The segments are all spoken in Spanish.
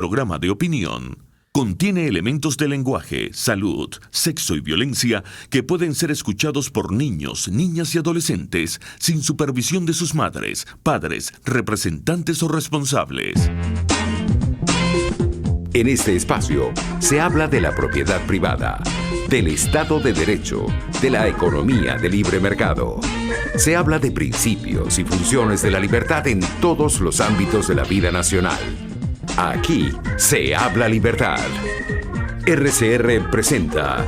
Programa de opinión. Contiene elementos de lenguaje, salud, sexo y violencia que pueden ser escuchados por niños, niñas y adolescentes sin supervisión de sus madres, padres, representantes o responsables. En este espacio se habla de la propiedad privada, del Estado de Derecho, de la economía de libre mercado. Se habla de principios y funciones de la libertad en todos los ámbitos de la vida nacional. Aquí se habla libertad. RCR presenta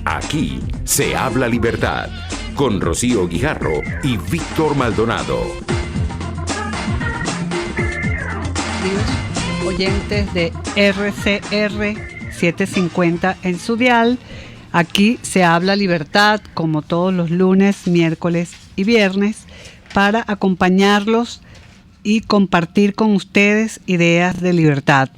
Aquí se habla libertad con Rocío Guijarro y Víctor Maldonado. Oyentes de RCR 750 en su dial. Aquí se habla libertad como todos los lunes, miércoles y viernes para acompañarlos y compartir con ustedes ideas de libertad.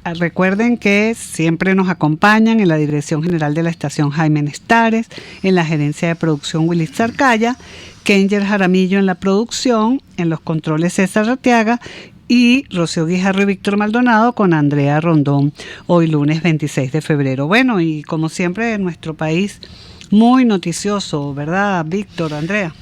Recuerden que siempre nos acompañan en la Dirección General de la Estación Jaime Nestares, en la Gerencia de Producción Willy Zarcaya, Kenger Jaramillo en la producción, en los controles César Arteaga y Rocío Guijarro y Víctor Maldonado con Andrea Rondón, hoy lunes 26 de febrero. Bueno, y como siempre en nuestro país, muy noticioso, ¿verdad, Víctor, Andrea?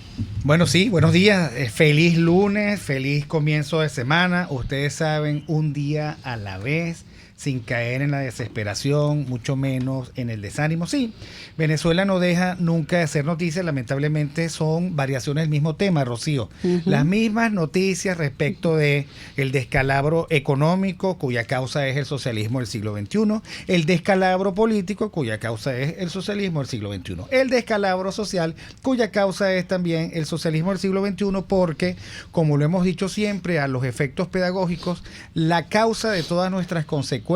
Bueno, sí, buenos días, feliz lunes, feliz comienzo de semana. Ustedes saben, un día a la vez, sin caer en la desesperación, mucho menos en el desánimo. Sí, Venezuela no deja nunca de ser noticia, lamentablemente son variaciones del mismo tema, Rocío. Las mismas noticias respecto de el descalabro económico, cuya causa es el socialismo del siglo XXI, el descalabro político, cuya causa es el socialismo del siglo XXI, el descalabro social, cuya causa es también el socialismo del siglo XXI, porque, como lo hemos dicho siempre, a los efectos pedagógicos, la causa de todas nuestras consecuencias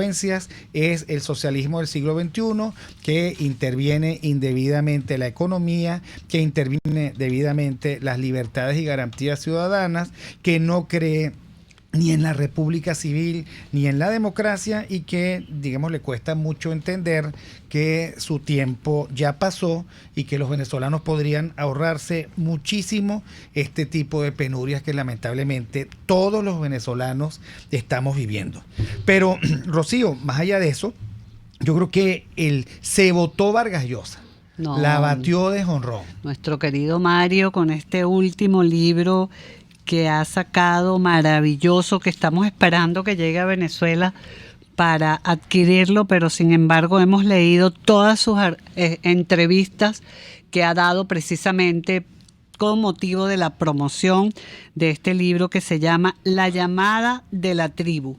es el socialismo del siglo XXI, que interviene indebidamente la economía, que interviene debidamente las libertades y garantías ciudadanas, que no cree ni en la república civil ni en la democracia y que, digamos, le cuesta mucho entender que su tiempo ya pasó y que los venezolanos podrían ahorrarse muchísimo este tipo de penurias que lamentablemente todos los venezolanos estamos viviendo. Pero, Rocío, más allá de eso, yo creo que se votó Vargas Llosa. No, la batió de jonrón. Nuestro querido Mario con este último libro que ha sacado, maravilloso, que estamos esperando que llegue a Venezuela para adquirirlo, pero sin embargo hemos leído todas sus entrevistas que ha dado precisamente con motivo de la promoción de este libro que se llama La llamada de la tribu.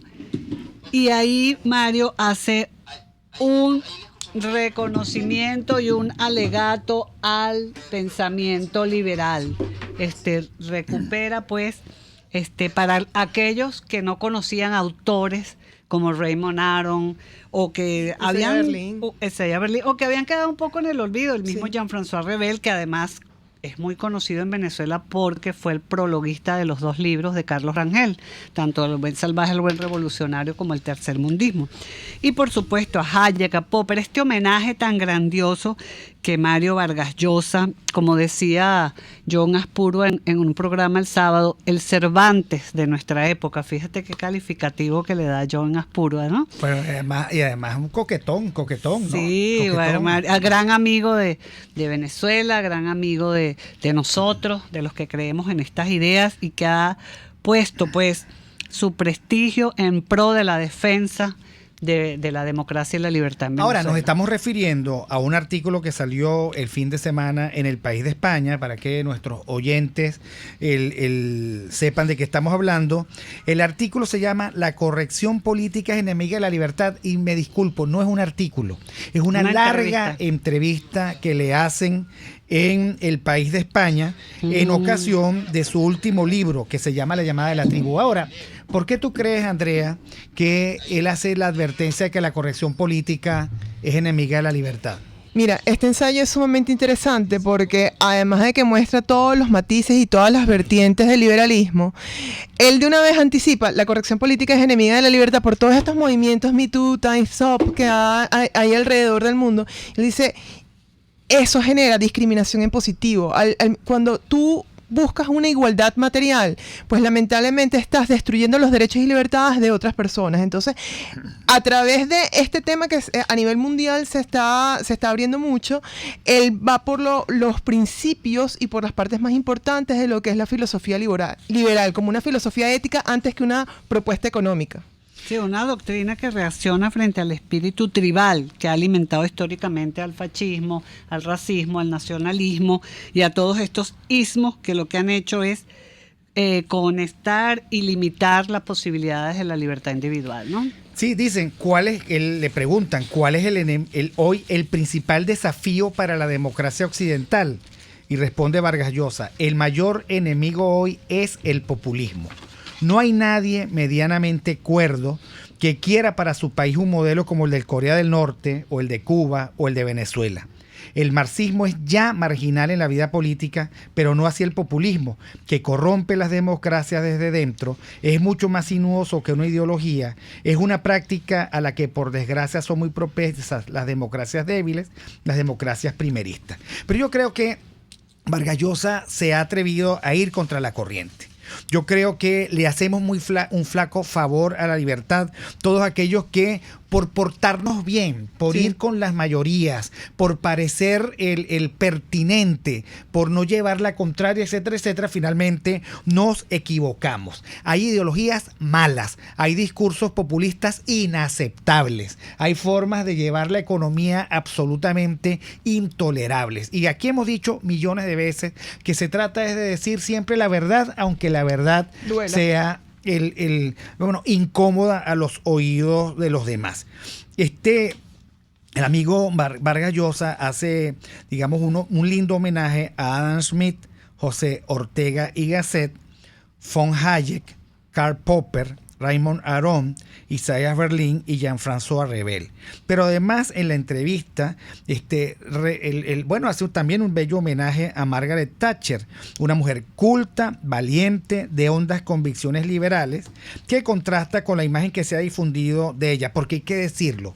Y ahí Mario hace un reconocimiento y un alegato al pensamiento liberal. Recupera pues para aquellos que no conocían autores como Raymond Aron o que habían o que habían quedado un poco en el olvido, el mismo Jean-François Revel, que además es muy conocido en Venezuela porque fue el prologuista de los dos libros de Carlos Rangel, tanto El buen salvaje, El buen revolucionario como El tercermundismo. Y por supuesto a Hayek, a Popper, este homenaje tan grandioso que Mario Vargas Llosa, como decía John Aspuro en un programa el sábado, el Cervantes de nuestra época. Fíjate qué calificativo que le da John Aspuro, ¿no? Pero además un coquetón, ¿no? Sí, coquetón. Bueno, gran amigo de Venezuela, gran amigo de nosotros, de los que creemos en estas ideas y que ha puesto pues su prestigio en pro de la defensa de la democracia y la libertad en Venezuela. Ahora, nos estamos refiriendo a un artículo que salió el fin de semana en El País de España, para que nuestros oyentes sepan de qué estamos hablando. El artículo se llama La corrección política es enemiga de la libertad, y me disculpo, no es un artículo, es una larga entrevista que le hacen en El País de España en ocasión de su último libro, que se llama La llamada de la tribu. Ahora, ¿por qué tú crees, Andrea, que él hace la advertencia de que la corrección política es enemiga de la libertad? Mira, este ensayo es sumamente interesante porque además de que muestra todos los matices y todas las vertientes del liberalismo, él de una vez anticipa la corrección política es enemiga de la libertad por todos estos movimientos Me Too, Time's Up que hay alrededor del mundo. Él dice, eso genera discriminación en positivo. Cuando tú buscas una igualdad material, pues lamentablemente estás destruyendo los derechos y libertades de otras personas. Entonces, a través de este tema que a nivel mundial se está abriendo mucho, él va por los principios y por las partes más importantes de lo que es la filosofía liberal, como una filosofía ética antes que una propuesta económica. Sí, una doctrina que reacciona frente al espíritu tribal que ha alimentado históricamente al fascismo, al racismo, al nacionalismo y a todos estos ismos que lo que han hecho es conectar y limitar las posibilidades de la libertad individual, ¿no? Sí, dicen, le preguntan, ¿cuál es hoy el principal desafío para la democracia occidental? Y responde Vargas Llosa, el mayor enemigo hoy es el populismo. No hay nadie medianamente cuerdo que quiera para su país un modelo como el de Corea del Norte, o el de Cuba, o el de Venezuela. El marxismo es ya marginal en la vida política, pero no así el populismo, que corrompe las democracias desde dentro, es mucho más sinuoso que una ideología, es una práctica a la que por desgracia son muy propensas las democracias débiles, las democracias primeristas. Pero yo creo que Vargas Llosa se ha atrevido a ir contra la corriente. Yo creo que le hacemos un flaco favor a la libertad todos aquellos que por portarnos bien, por ir con las mayorías, por parecer el pertinente, por no llevar la contraria, etcétera, etcétera, finalmente nos equivocamos. Hay ideologías malas, hay discursos populistas inaceptables, hay formas de llevar la economía absolutamente intolerables. Y aquí hemos dicho millones de veces que se trata es de decir siempre la verdad, aunque la verdad duela, sea incómoda a los oídos de los demás. El amigo Vargas Llosa hace, digamos, un lindo homenaje a Adam Smith, José Ortega y Gasset, von Hayek, Karl Popper, Raymond Aron, Isaiah Berlin y Jean-François Revel. Pero además en la entrevista hace también un bello homenaje a Margaret Thatcher, una mujer culta, valiente, de hondas convicciones liberales, que contrasta con la imagen que se ha difundido de ella, porque hay que decirlo.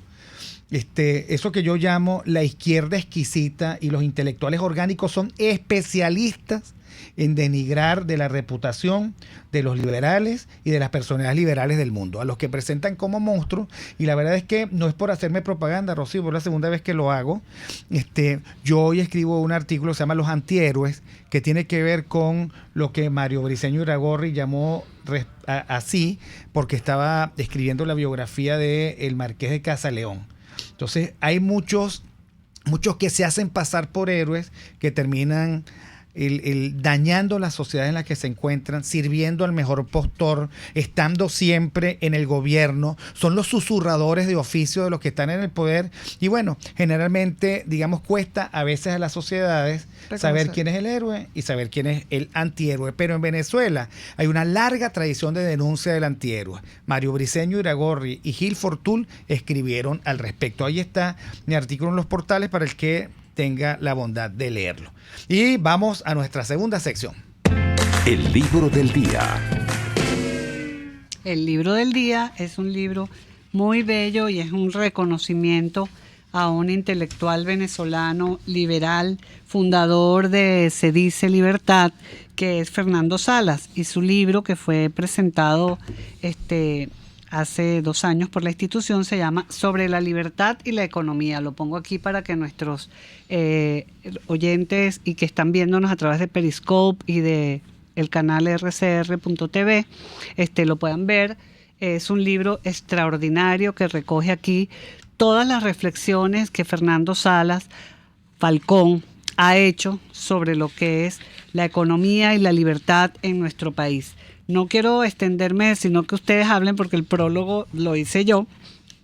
Eso que yo llamo la izquierda exquisita y los intelectuales orgánicos son especialistas en denigrar de la reputación de los liberales y de las personalidades liberales del mundo, a los que presentan como monstruos. Y la verdad es que no es por hacerme propaganda, Rocío, por la segunda vez que lo hago. Yo hoy escribo un artículo que se llama Los Antihéroes, que tiene que ver con lo que Mario Briceño Iragorri llamó así, porque estaba escribiendo la biografía del Marqués de Casaleón. Entonces hay muchos que se hacen pasar por héroes, que terminan dañando la sociedad en la que se encuentran, sirviendo al mejor postor, estando siempre en el gobierno, son los susurradores de oficio de los que están en el poder. Y bueno, generalmente, digamos, cuesta a veces a las sociedades saber quién es el héroe y saber quién es el antihéroe. Pero en Venezuela hay una larga tradición de denuncia del antihéroe. Mario Briceño Iragorri y Gil Fortul escribieron al respecto. Ahí está mi artículo en los portales para el que tenga la bondad de leerlo. Y vamos a nuestra segunda sección. El libro del día. El libro del día es un libro muy bello y es un reconocimiento a un intelectual venezolano liberal, fundador de Se Dice Libertad, que es Fernando Salas, y su libro, que fue presentado hace 2 años por la institución, se llama Sobre la libertad y la economía. Lo pongo aquí para que nuestros oyentes y que están viéndonos a través de Periscope y de el canal rcr.tv lo puedan ver. Es un libro extraordinario que recoge aquí todas las reflexiones que Fernando Salas Falcón ha hecho sobre lo que es la economía y la libertad en nuestro país. No quiero extenderme, sino que ustedes hablen, porque el prólogo lo hice yo.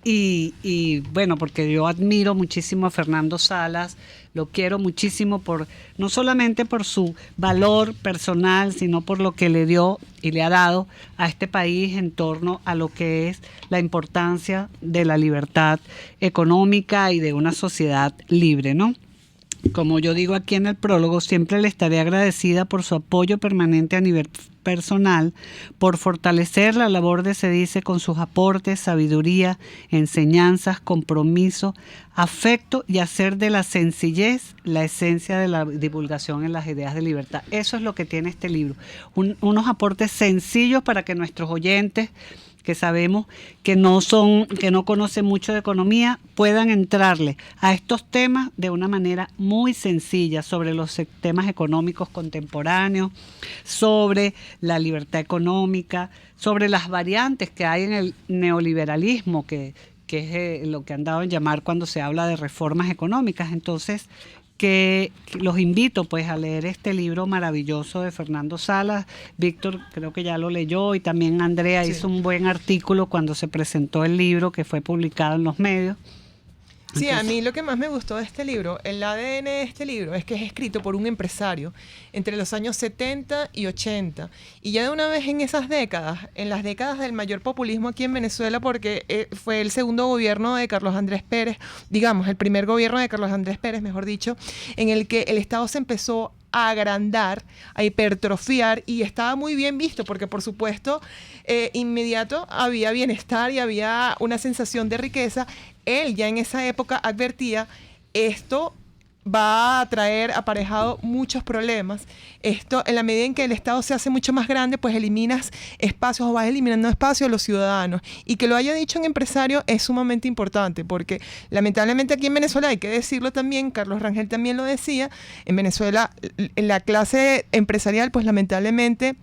Y bueno, porque yo admiro muchísimo a Fernando Salas, lo quiero muchísimo no solamente por su valor personal, sino por lo que le dio y le ha dado a este país en torno a lo que es la importancia de la libertad económica y de una sociedad libre, ¿no? como yo digo aquí en el prólogo, siempre le estaré agradecida por su apoyo permanente a nivel personal, por fortalecer la labor de SEDICE con sus aportes, sabiduría, enseñanzas, compromiso, afecto y hacer de la sencillez la esencia de la divulgación en las ideas de libertad. Eso es lo que tiene este libro, unos aportes sencillos para que nuestros oyentes, que sabemos que no conocen mucho de economía, puedan entrarle a estos temas de una manera muy sencilla sobre los temas económicos contemporáneos, sobre la libertad económica, sobre las variantes que hay en el neoliberalismo, que es lo que han dado en llamar cuando se habla de reformas económicas. Entonces, que los invito pues a leer este libro maravilloso de Fernando Salas. Víctor creo que ya lo leyó, y también Andrea hizo un buen artículo cuando se presentó el libro, que fue publicado en los medios. Sí, a mí lo que más me gustó de este libro, el ADN de este libro, es que es escrito por un empresario entre los años 70 y 80. Y ya de una vez en esas décadas, en las décadas del mayor populismo aquí en Venezuela, porque fue el segundo gobierno de Carlos Andrés Pérez, digamos, el primer gobierno de Carlos Andrés Pérez, mejor dicho, en el que el Estado se empezó a agrandar, a hipertrofiar, y estaba muy bien visto porque, por supuesto, inmediato había bienestar y había una sensación de riqueza. Él ya en esa época advertía: esto va a traer aparejado muchos problemas. Esto, en la medida en que el Estado se hace mucho más grande, pues eliminas espacios, o vas eliminando espacios a los ciudadanos. Y que lo haya dicho un empresario es sumamente importante, porque lamentablemente aquí en Venezuela, hay que decirlo también, Carlos Rangel también lo decía, en Venezuela la clase empresarial pues lamentablemente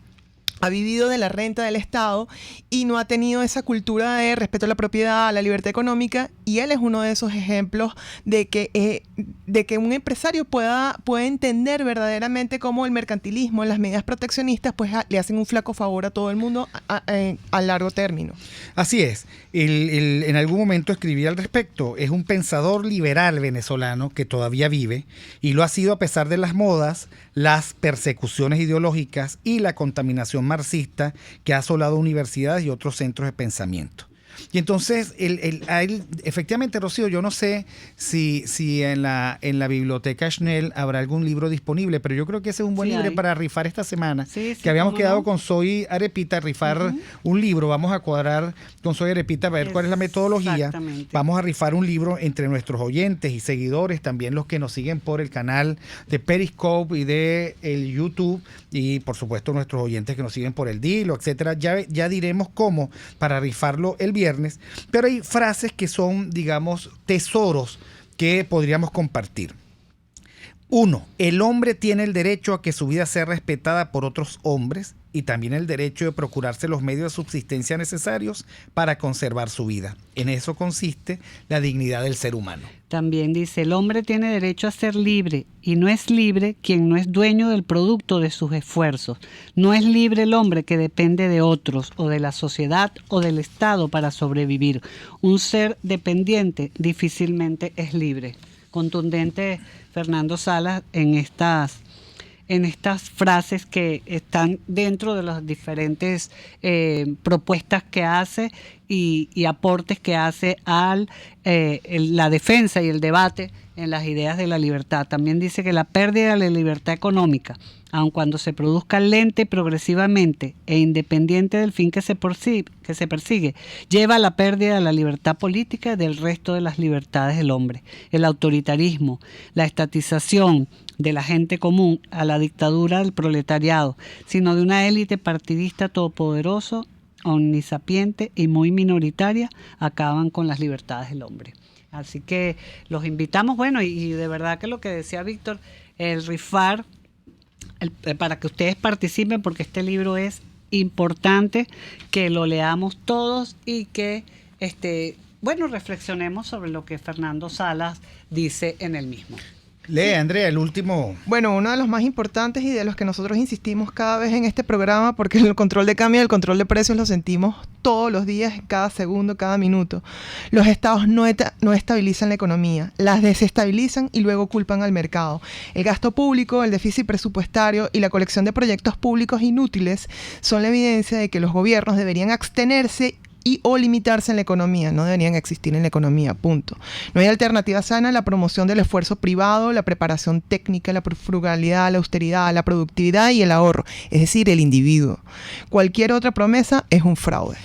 ha vivido de la renta del Estado y no ha tenido esa cultura de respeto a la propiedad, a la libertad económica, y él es uno de esos ejemplos de que un empresario pueda entender verdaderamente cómo el mercantilismo, las medidas proteccionistas, pues le hacen un flaco favor a todo el mundo a largo término. Así es. En algún momento escribí al respecto. Es un pensador liberal venezolano que todavía vive, y lo ha sido a pesar de las modas, las persecuciones ideológicas y la contaminación marxista que ha asolado universidades y otros centros de pensamiento. Y entonces, efectivamente, Rocío, yo no sé si en la biblioteca Schnell habrá algún libro disponible, pero yo creo que ese es un buen libro para rifar esta semana. Que habíamos quedado con Zoe Arepita a rifar un libro. Vamos a cuadrar con Zoe Arepita a ver cuál es la metodología. Vamos a rifar un libro entre nuestros oyentes y seguidores, también los que nos siguen por el canal de Periscope y de el YouTube, y por supuesto nuestros oyentes que nos siguen por el Dilo, etcétera. Ya diremos cómo para rifarlo el viernes, pero hay frases que son, digamos, tesoros que podríamos compartir. 1. El hombre tiene el derecho a que su vida sea respetada por otros hombres, y también el derecho de procurarse los medios de subsistencia necesarios para conservar su vida. En eso consiste la dignidad del ser humano. También dice: el hombre tiene derecho a ser libre, y no es libre quien no es dueño del producto de sus esfuerzos. No es libre el hombre que depende de otros, o de la sociedad, o del Estado para sobrevivir. Un ser dependiente difícilmente es libre. Contundente Fernando Salas en estas frases que están dentro de las diferentes propuestas que hace y aportes que hace a la defensa y el debate en las ideas de la libertad. También dice que la pérdida de la libertad económica, aun cuando se produzca lenta y progresivamente e independiente del fin que se persigue, lleva a la pérdida de la libertad política y del resto de las libertades del hombre. El autoritarismo, la estatización de la gente común, a la dictadura del proletariado, sino de una élite partidista todopoderoso, omnisapiente y muy minoritaria, acaban con las libertades del hombre. Así que los invitamos, bueno, y de verdad que lo que decía Víctor, el rifar, para que ustedes participen, porque este libro es importante que lo leamos todos y que reflexionemos sobre lo que Fernando Salas dice en el mismo. Lee, Andrea, el último. Bueno, uno de los más importantes y de los que nosotros insistimos cada vez en este programa, porque el control de cambio y el control de precios lo sentimos todos los días, cada segundo, cada minuto. Los estados no estabilizan la economía, las desestabilizan y luego culpan al mercado. El gasto público, el déficit presupuestario y la colección de proyectos públicos inútiles son la evidencia de que los gobiernos deberían abstenerse y o limitarse en la economía, no deberían existir en la economía, punto. No hay alternativa sana a la promoción del esfuerzo privado, la preparación técnica, la frugalidad, la austeridad, la productividad y el ahorro, es decir, el individuo. Cualquier otra promesa es un fraude.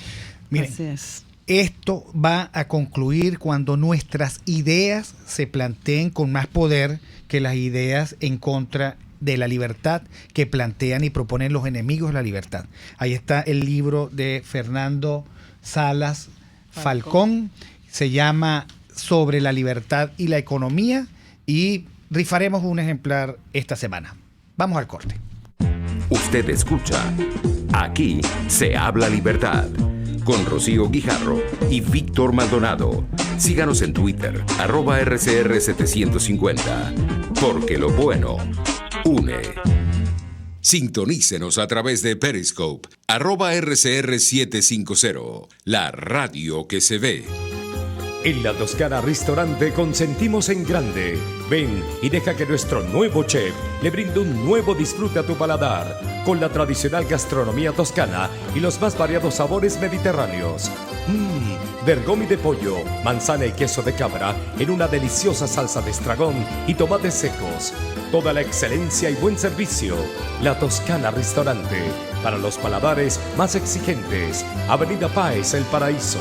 Miren, Así es. esto va a concluir cuando nuestras ideas se planteen con más poder que las ideas en contra de la libertad que plantean y proponen los enemigos de la libertad. Ahí está el libro de Fernando Salas Falcón, se llama Sobre la libertad y la economía, y rifaremos un ejemplar esta semana. Vamos al corte. Usted escucha Aquí se habla libertad con Rocío Guijarro y Víctor Maldonado. Síganos en Twitter, @RCR750, porque lo bueno une. Sintonícenos a través de Periscope, @RCR750, la radio que se ve. En La Toscana Restaurante consentimos en grande. Ven y deja que nuestro nuevo chef le brinde un nuevo disfrute a tu paladar, con la tradicional gastronomía toscana y los más variados sabores mediterráneos. Bergomi de pollo, manzana y queso de cabra en una deliciosa salsa de estragón y tomates secos. Toda la excelencia y buen servicio. La Toscana Restaurante, para los paladares más exigentes. Avenida Páez, El Paraíso.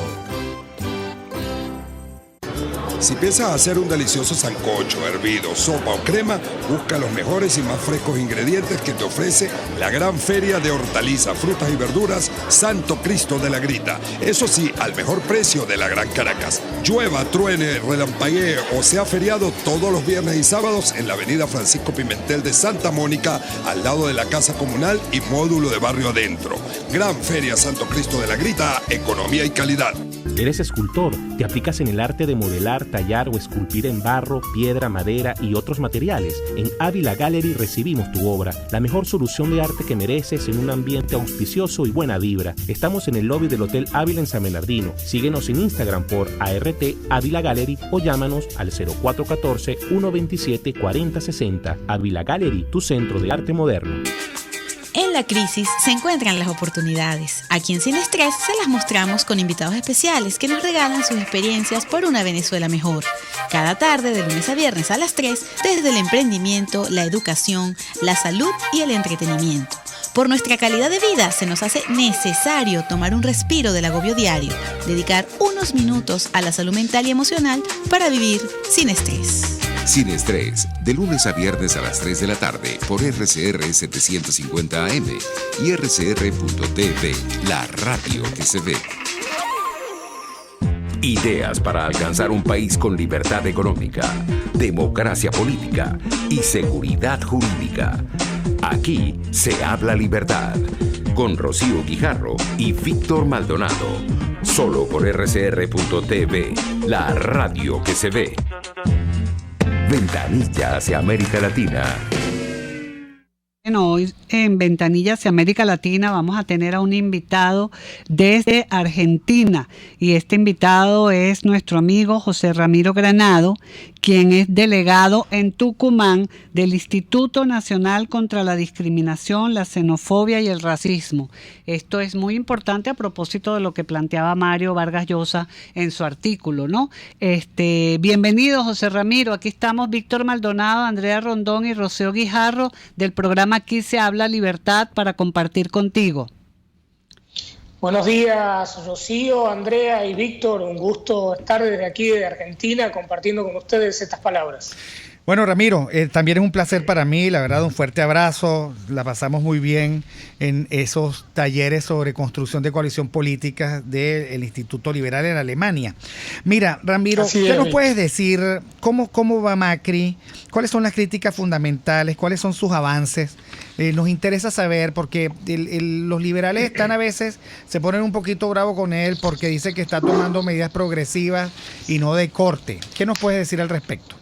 Si piensas hacer un delicioso sancocho, hervido, sopa o crema, busca los mejores y más frescos ingredientes que te ofrece la gran feria de hortalizas, frutas y verduras Santo Cristo de la Grita. Eso sí, al mejor precio de la Gran Caracas. Llueva, truene, relampaguee o sea feriado, todos los viernes y sábados en la avenida Francisco Pimentel de Santa Mónica, al lado de la Casa Comunal y módulo de Barrio Adentro. Gran Feria Santo Cristo de la Grita, economía y calidad. ¿Eres escultor? ¿Te aplicas en el arte de modelar, tallar o esculpir en barro, piedra, madera y otros materiales? En Ávila Gallery recibimos tu obra, la mejor solución de arte que mereces en un ambiente auspicioso y buena vibra. Estamos en el lobby del Hotel Ávila en San Bernardino. Síguenos en Instagram por ART Ávila Gallery o llámanos al 0414-127-4060. Ávila Gallery, tu centro de arte moderno. En la crisis se encuentran las oportunidades. Aquí en Sin Estrés se las mostramos con invitados especiales que nos regalan sus experiencias por una Venezuela mejor. Cada tarde, de lunes a viernes a las 3, desde el emprendimiento, la educación, la salud y el entretenimiento. Por nuestra calidad de vida se nos hace necesario tomar un respiro del agobio diario, dedicar unos minutos a la salud mental y emocional para vivir sin estrés. Sin Estrés, de lunes a viernes a las 3 de la tarde por RCR 750 AM y RCR.tv, la radio que se ve. Ideas para alcanzar un país con libertad económica, democracia política y seguridad jurídica. Aquí se habla libertad, con Rocío Guijarro y Víctor Maldonado. Solo por RCR.tv, la radio que se ve. Ventanilla hacia América Latina. Bueno, hoy en Ventanilla hacia América Latina vamos a tener a un invitado desde Argentina, y este invitado es nuestro amigo José Ramiro Granado, quien es delegado en Tucumán del Instituto Nacional contra la Discriminación, la Xenofobia y el Racismo. Esto es muy importante a propósito de lo que planteaba Mario Vargas Llosa en su artículo, ¿no? Bienvenido, José Ramiro. Aquí estamos Víctor Maldonado, Andrea Rondón y Rocío Guijarro del programa Aquí se habla libertad para compartir contigo. Buenos días, Rocío, Andrea y Víctor. Un gusto estar desde aquí, de Argentina, compartiendo con ustedes estas palabras. Bueno, Ramiro, también es un placer para mí, la verdad, un fuerte abrazo. La pasamos muy bien en esos talleres sobre construcción de coalición política del Instituto Liberal en Alemania. Mira, Ramiro, ¿qué nos puedes decir? ¿Cómo va Macri? ¿Cuáles son las críticas fundamentales? ¿Cuáles son sus avances? Nos interesa saber, porque los liberales están a veces, se ponen un poquito bravos con él porque dice que está tomando medidas progresivas y no de corte. ¿Qué nos puedes decir al respecto?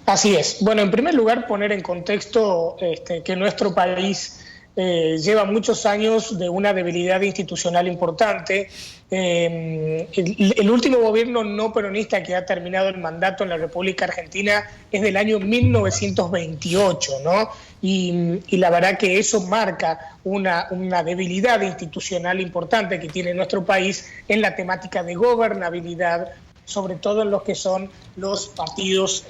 Así es. Bueno, en primer lugar, poner en contexto que nuestro país lleva muchos años de una debilidad institucional importante. El último gobierno no peronista que ha terminado el mandato en la República Argentina es del año 1928, ¿no? Y la verdad que eso marca una debilidad institucional importante que tiene nuestro país en la temática de gobernabilidad, sobre todo en los que son los partidos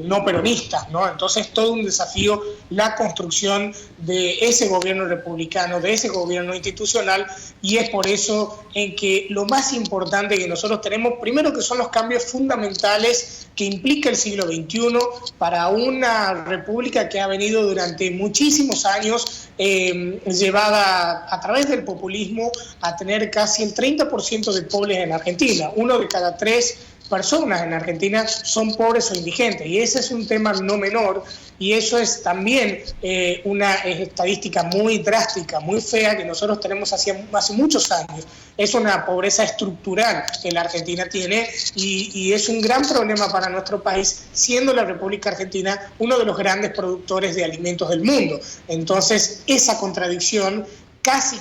no peronistas, ¿no? Entonces, todo un desafío la construcción de ese gobierno republicano, de ese gobierno institucional, y es por eso en que lo más importante que nosotros tenemos, primero, que son los cambios fundamentales que implica el siglo XXI para una república que ha venido durante muchísimos años llevada a través del populismo a tener casi el 30% de pobres en Argentina. 1 de cada 3 personas en Argentina son pobres o indigentes, y ese es un tema no menor, y eso es también una estadística muy drástica, muy fea, que nosotros tenemos hace muchos años. Es una pobreza estructural que la Argentina tiene, y es un gran problema para nuestro país, siendo la República Argentina uno de los grandes productores de alimentos del mundo. Entonces, esa contradicción casi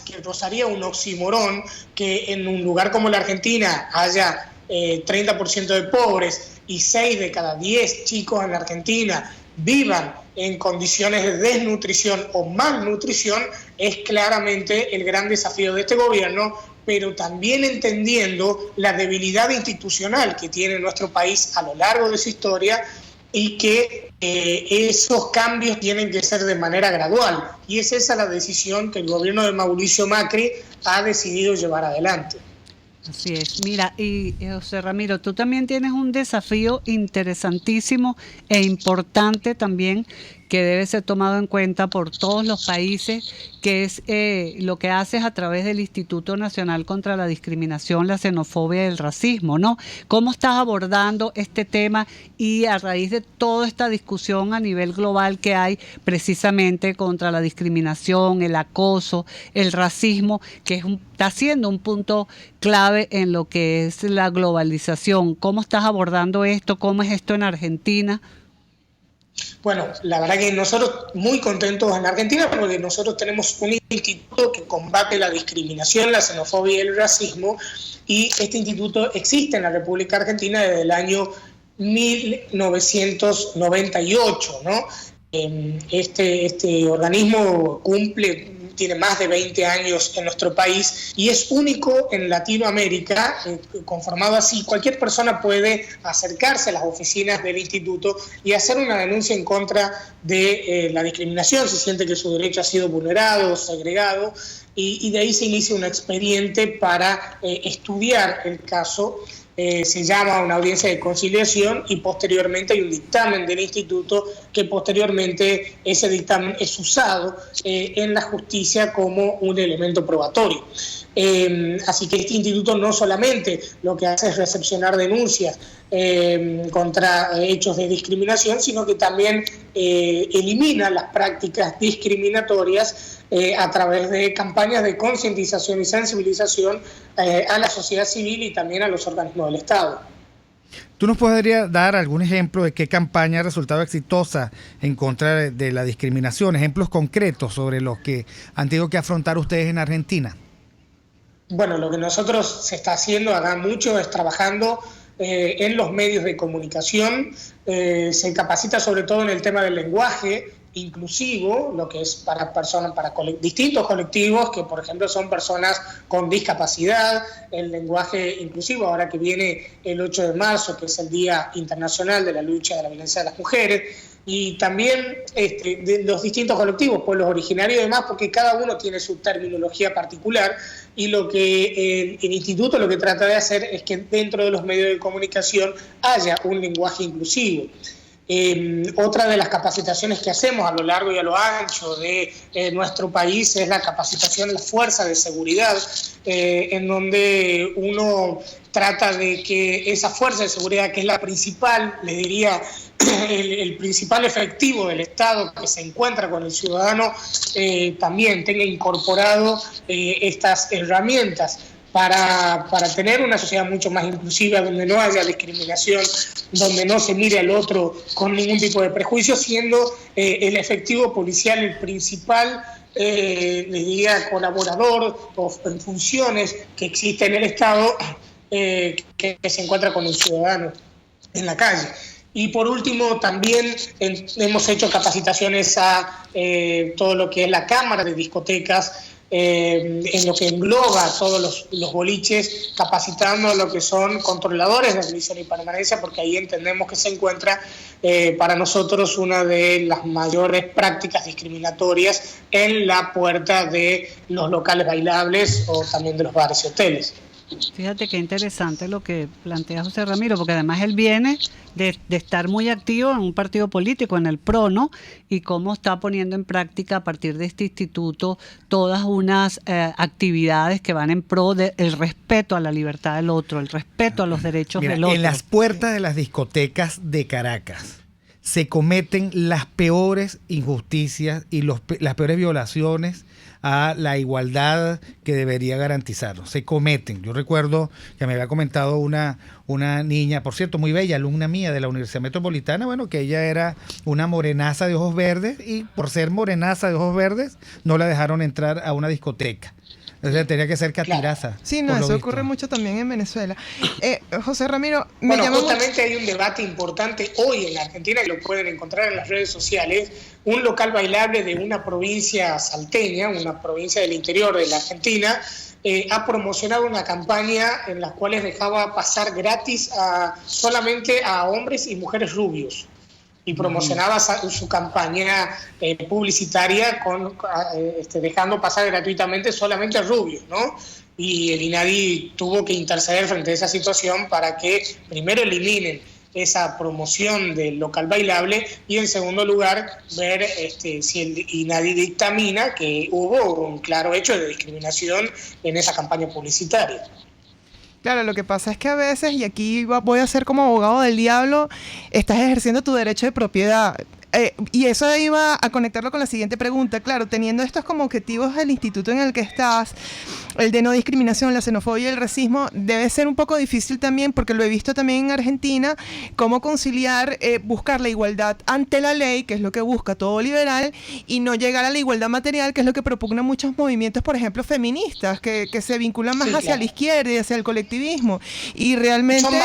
que rozaría un oxímoron, que en un lugar como la Argentina haya 30% de pobres y 6 de cada 10 chicos en la Argentina vivan en condiciones de desnutrición o malnutrición, es claramente el gran desafío de este gobierno, pero también entendiendo la debilidad institucional que tiene nuestro país a lo largo de su historia, y que esos cambios tienen que ser de manera gradual, y es esa la decisión que el gobierno de Mauricio Macri ha decidido llevar adelante. Así es. Mira, y José Ramiro, tú también tienes un desafío interesantísimo e importante también, que debe ser tomado en cuenta por todos los países, que es lo que haces a través del Instituto Nacional contra la Discriminación, la Xenofobia y el Racismo, ¿no? ¿Cómo estás abordando este tema, y a raíz de toda esta discusión a nivel global que hay precisamente contra la discriminación, el acoso, el racismo, que está siendo un punto clave en lo que es la globalización? ¿Cómo estás abordando esto? ¿Cómo es esto en Argentina? Bueno, la verdad que nosotros muy contentos en Argentina, porque nosotros tenemos un instituto que combate la discriminación, la xenofobia y el racismo, y este instituto existe en la República Argentina desde el año 1998, ¿no? Este organismo tiene más de 20 años en nuestro país y es único en Latinoamérica, conformado así. Cualquier persona puede acercarse a las oficinas del instituto y hacer una denuncia en contra de la discriminación, si siente que su derecho ha sido vulnerado o segregado, y de ahí se inicia un expediente para estudiar el caso. Se llama una audiencia de conciliación, y posteriormente hay un dictamen del instituto, que posteriormente ese dictamen es usado en la justicia como un elemento probatorio. Así que este instituto no solamente lo que hace es recepcionar denuncias contra hechos de discriminación, sino que también elimina las prácticas discriminatorias a través de campañas de concientización y sensibilización a la sociedad civil y también a los organismos del Estado. ¿Tú nos podrías dar algún ejemplo de qué campaña ha resultado exitosa en contra de la discriminación? Ejemplos concretos sobre los que han tenido que afrontar ustedes en Argentina. Bueno, lo que nosotros se está haciendo acá mucho es trabajando en los medios de comunicación. Se capacita sobre todo en el tema del lenguaje inclusivo, lo que es para personas, para distintos colectivos, que por ejemplo son personas con discapacidad, el lenguaje inclusivo, ahora que viene el 8 de marzo, que es el Día Internacional de la Lucha de la Violencia de las Mujeres, y también de los distintos colectivos, pueblos originarios y demás, porque cada uno tiene su terminología particular, y lo que el instituto lo que trata de hacer es que dentro de los medios de comunicación haya un lenguaje inclusivo. Otra de las capacitaciones que hacemos a lo largo y a lo ancho de nuestro país es la capacitación de la fuerza de seguridad, en donde uno trata de que esa fuerza de seguridad, que es la principal, le diría, el principal efectivo del Estado que se encuentra con el ciudadano, también tenga incorporado estas herramientas para tener una sociedad mucho más inclusiva, donde no haya discriminación, donde no se mire al otro con ningún tipo de prejuicio, siendo el efectivo policial el principal les diría, colaborador o en funciones que existe en el Estado que se encuentra con el ciudadano en la calle. Y por último, también hemos hecho capacitaciones a todo lo que es la Cámara de Discotecas, en lo que engloba todos los boliches, capacitando a lo que son controladores de admisión y permanencia, porque ahí entendemos que se encuentra para nosotros una de las mayores prácticas discriminatorias en la puerta de los locales bailables o también de los bares y hoteles. Fíjate qué interesante lo que plantea José Ramiro, porque además él viene de estar muy activo en un partido político, en el PRO, ¿no? Y cómo está poniendo en práctica a partir de este instituto todas unas actividades que van en pro del respeto a la libertad del otro, el respeto a los derechos del otro. En las puertas de las discotecas de Caracas se cometen las peores injusticias y las peores violaciones a la igualdad que debería garantizarnos. Se cometen. Yo recuerdo que me había comentado una niña, por cierto, muy bella, alumna mía de la Universidad Metropolitana, bueno, que ella era una morenaza de ojos verdes y por ser morenaza de ojos verdes no la dejaron entrar a una discoteca. Entonces tenía que ser catiraza. Claro. Sí, no, eso ocurre mucho también en Venezuela. José Ramiro, justamente hay un debate importante hoy en la Argentina, y lo pueden encontrar en las redes sociales. Un local bailable de una provincia salteña, una provincia del interior de la Argentina, ha promocionado una campaña en la cual dejaba pasar gratis solamente a hombres y mujeres rubios. Y promocionaba su campaña publicitaria dejando pasar gratuitamente solamente a rubios, ¿no? Y el INADI tuvo que interceder frente a esa situación para que primero eliminen esa promoción del local bailable y en segundo lugar ver si el INADI dictamina que hubo un claro hecho de discriminación en esa campaña publicitaria. Claro, lo que pasa es que a veces, y aquí voy a ser como abogado del diablo, estás ejerciendo tu derecho de propiedad. Y eso iba a conectarlo con la siguiente pregunta. Claro, teniendo estos como objetivos del instituto en el que estás, el de no discriminación, la xenofobia y el racismo, debe ser un poco difícil también, porque lo he visto también en Argentina, cómo conciliar, buscar la igualdad ante la ley, que es lo que busca todo liberal, y no llegar a la igualdad material, que es lo que propugnan muchos movimientos, por ejemplo, feministas, que se vinculan más hacia la izquierda y hacia el colectivismo. Y realmente... Son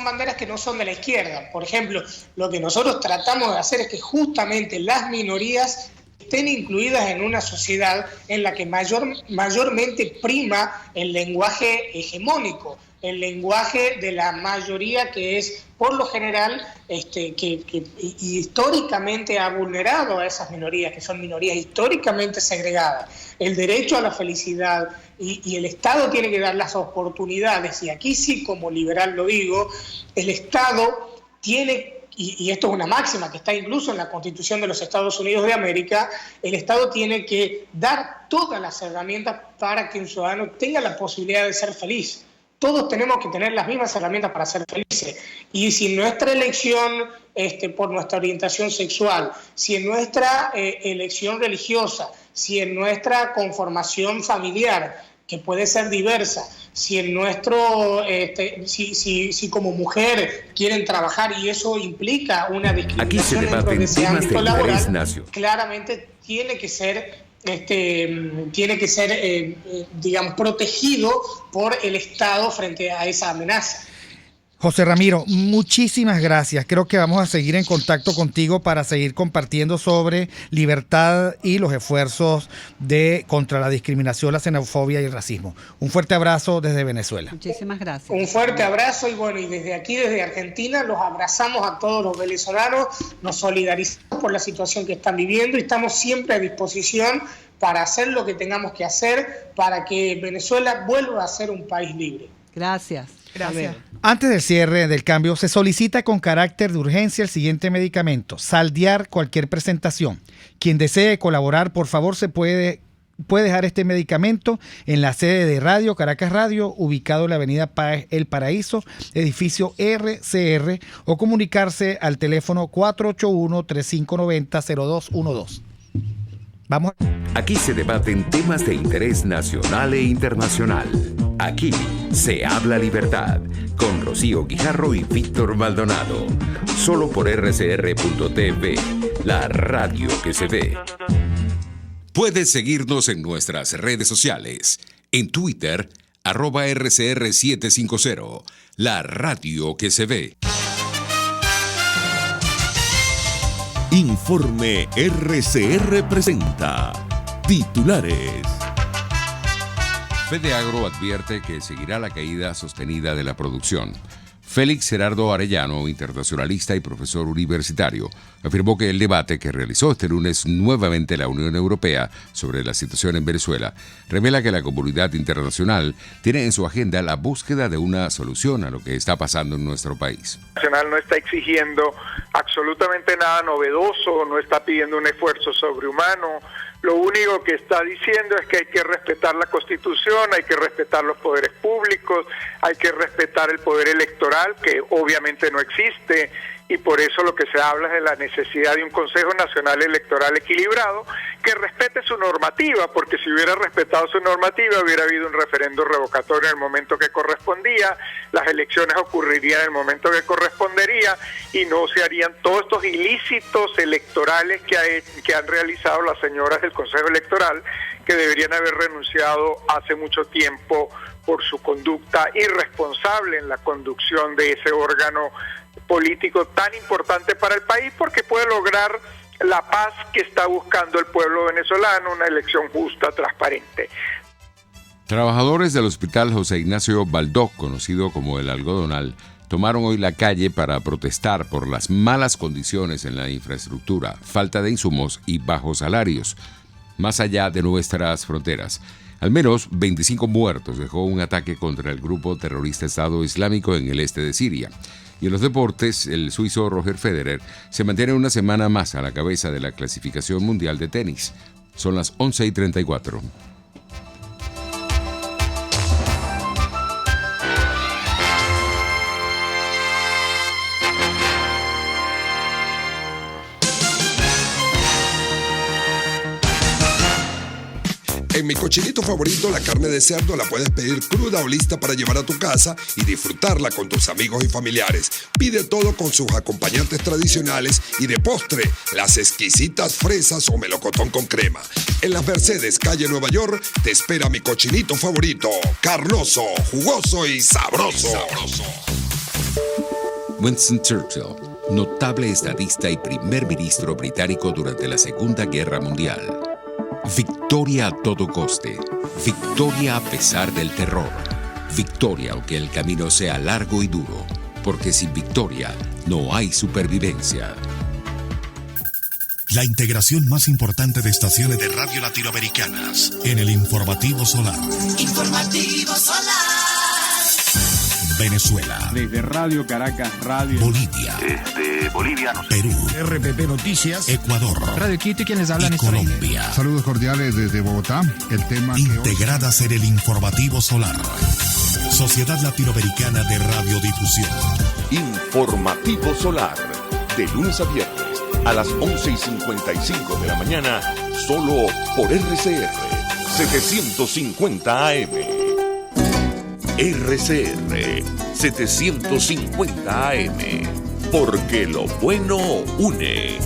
banderas que no son de la izquierda. Por ejemplo, lo que nosotros tratamos de hacer es que justamente las minorías estén incluidas en una sociedad en la que mayormente prima el lenguaje hegemónico, el lenguaje de la mayoría, que es por lo general que históricamente ha vulnerado a esas minorías, que son minorías históricamente segregadas. El derecho a la felicidad y el Estado tiene que dar las oportunidades, y aquí sí, como liberal lo digo, el Estado tiene, y esto es una máxima que está incluso en la Constitución de los Estados Unidos de América, el Estado tiene que dar todas las herramientas para que un ciudadano tenga la posibilidad de ser feliz. Todos tenemos que tener las mismas herramientas para ser felices. Y si nuestra elección por nuestra orientación sexual, si en nuestra elección religiosa, si en nuestra conformación familiar, que puede ser diversa, si en nuestro, si como mujer quieren trabajar y eso implica una discriminación dentro de ese ámbito laboral, claramente tiene que ser digamos, protegido por el Estado frente a esa amenaza. José Ramiro, muchísimas gracias. Creo que vamos a seguir en contacto contigo para seguir compartiendo sobre libertad y los esfuerzos contra la discriminación, la xenofobia y el racismo. Un fuerte abrazo desde Venezuela. Muchísimas gracias. Un fuerte abrazo y bueno, y desde aquí, desde Argentina, los abrazamos a todos los venezolanos, nos solidarizamos por la situación que están viviendo y estamos siempre a disposición para hacer lo que tengamos que hacer para que Venezuela vuelva a ser un país libre. Gracias. Gracias. Antes del cierre del cambio, se solicita con carácter de urgencia el siguiente medicamento: saldear cualquier presentación. Quien desee colaborar, por favor, puede dejar este medicamento en la sede de Radio Caracas Radio, ubicado en la avenida El Paraíso, edificio RCR, o comunicarse al teléfono 481-3590-0212. Vamos. Aquí se debaten temas de interés nacional e internacional. Aquí se habla libertad, con Rocío Guijarro y Víctor Maldonado. Solo por RCR.tv, la radio que se ve. Puedes seguirnos en nuestras redes sociales. En Twitter, @RCR750, la radio que se ve. Informe RCR presenta titulares. FedeAgro advierte que seguirá la caída sostenida de la producción. Félix Gerardo Arellano, internacionalista y profesor universitario, afirmó que el debate que realizó este lunes nuevamente la Unión Europea sobre la situación en Venezuela revela que la comunidad internacional tiene en su agenda la búsqueda de una solución a lo que está pasando en nuestro país. Nacional no está exigiendo absolutamente nada novedoso, no está pidiendo un esfuerzo sobrehumano. Lo único que está diciendo es que hay que respetar la Constitución, hay que respetar los poderes públicos, hay que respetar el poder electoral, que obviamente no existe, y por eso lo que se habla es de la necesidad de un Consejo Nacional Electoral equilibrado que respete su normativa, porque si hubiera respetado su normativa hubiera habido un referendo revocatorio en el momento que correspondía, las elecciones ocurrirían en el momento que correspondería y no se harían todos estos ilícitos electorales que han realizado las señoras del Consejo Electoral, que deberían haber renunciado hace mucho tiempo por su conducta irresponsable en la conducción de ese órgano político tan importante para el país, porque puede lograr la paz que está buscando el pueblo venezolano, una elección justa, transparente. Trabajadores del Hospital José Ignacio Baldock, conocido como el Algodonal, tomaron hoy la calle para protestar por las malas condiciones en la infraestructura, falta de insumos y bajos salarios. Más allá de nuestras fronteras, al menos 25 muertos dejó un ataque contra el grupo terrorista Estado Islámico en el este de Siria. Y en los deportes, el suizo Roger Federer se mantiene una semana más a la cabeza de la clasificación mundial de tenis. Son las 11:34. En mi cochinito favorito, la carne de cerdo la puedes pedir cruda o lista para llevar a tu casa y disfrutarla con tus amigos y familiares. Pide todo con sus acompañantes tradicionales y de postre, las exquisitas fresas o melocotón con crema. En las Mercedes, calle Nueva York, te espera mi cochinito favorito, carnoso, jugoso y sabroso. Winston Churchill, notable estadista y primer ministro británico durante la Segunda Guerra Mundial. Victoria a todo coste, victoria a pesar del terror, victoria aunque el camino sea largo y duro, porque sin victoria no hay supervivencia. La integración más importante de estaciones de radio latinoamericanas en el Informativo Solar. Informativo Solar. Venezuela. Desde Radio Caracas, Radio Bolivia. Desde Bolivia, Perú. RPP Noticias. Ecuador. Radio Quito y quienes hablan y Colombia. Saludos cordiales desde Bogotá. El tema integradas en el Informativo Solar. Sociedad Latinoamericana de Radiodifusión. Informativo Solar. De lunes a viernes a las 11:55 de la mañana, solo por RCR 750 AM. RCR 750 AM, porque lo bueno une.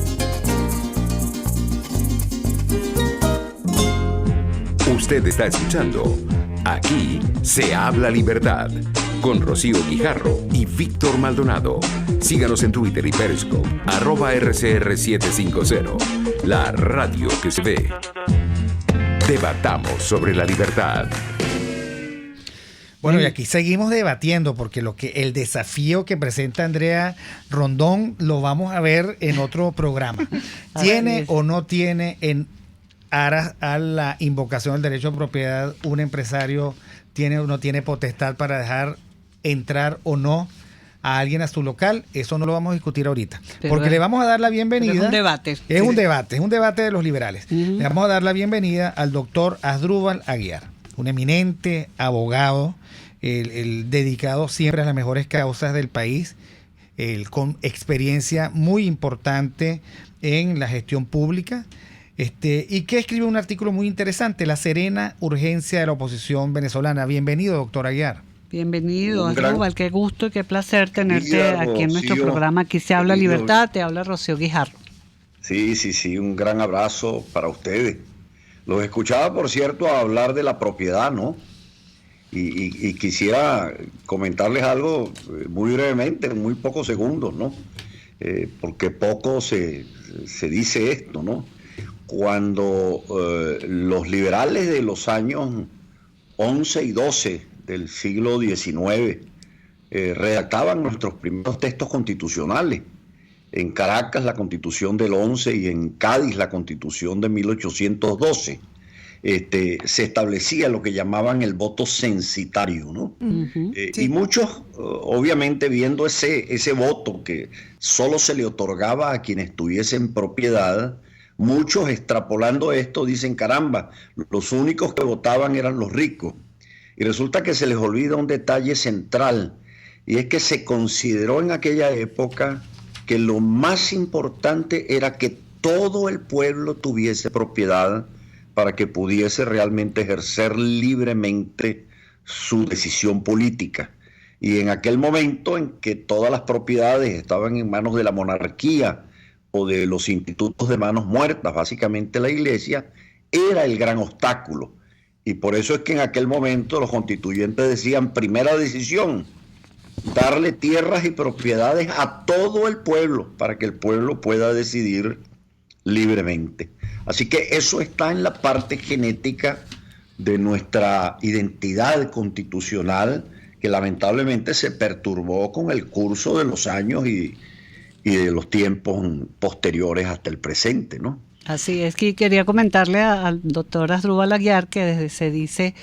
Usted está escuchando Aquí se habla libertad, con Rocío Guijarro y Víctor Maldonado. Síganos en Twitter y Periscope, @RCR750, la radio que se ve. Debatamos sobre la libertad. Bueno, y aquí seguimos debatiendo porque el desafío que presenta Andrea Rondón lo vamos a ver en otro programa. ¿Tiene o no tiene en aras a la invocación del derecho de propiedad un empresario tiene o no tiene potestad para dejar entrar o no a alguien a su local? Eso no lo vamos a discutir ahorita, porque le vamos a dar la bienvenida. Es un debate. Es un debate de los liberales. Le vamos a dar la bienvenida al doctor Asdrúbal Aguiar, un eminente abogado, el dedicado siempre a las mejores causas del país, con experiencia muy importante en la gestión pública, y que escribe un artículo muy interesante, La serena urgencia de la oposición venezolana. Bienvenido, doctor Aguiar. Bienvenido, Asdrúbal, qué gusto y qué placer tenerte aquí en nuestro programa. Aquí se habla libertad, te habla Rocío Guijarro. Sí, un gran abrazo para ustedes. Los escuchaba, por cierto, hablar de la propiedad, ¿no? Y quisiera comentarles algo muy brevemente, en muy pocos segundos, ¿no? Porque poco se dice esto, ¿no? Cuando los liberales de los años 11 y 12 del siglo XIX redactaban nuestros primeros textos constitucionales, en Caracas la Constitución del 11 y en Cádiz la Constitución de 1812, se establecía lo que llamaban el voto censitario, ¿no? Sí. Y muchos, obviamente, viendo ese voto que solo se le otorgaba a quienes tuviesen propiedad, muchos extrapolando esto dicen, caramba, los únicos que votaban eran los ricos. Y resulta que se les olvida un detalle central, y es que se consideró en aquella época que lo más importante era que todo el pueblo tuviese propiedad para que pudiese realmente ejercer libremente su decisión política. Y en aquel momento en que todas las propiedades estaban en manos de la monarquía o de los institutos de manos muertas, básicamente la iglesia, era el gran obstáculo. Y por eso es que en aquel momento los constituyentes decían, primera decisión, darle tierras y propiedades a todo el pueblo para que el pueblo pueda decidir libremente. Así que eso está en la parte genética de nuestra identidad constitucional, que lamentablemente se perturbó con el curso de los años y de los tiempos posteriores hasta el presente, ¿no? Así es, que quería comentarle al doctor Asdrúbal Aguiar que desde SEDICE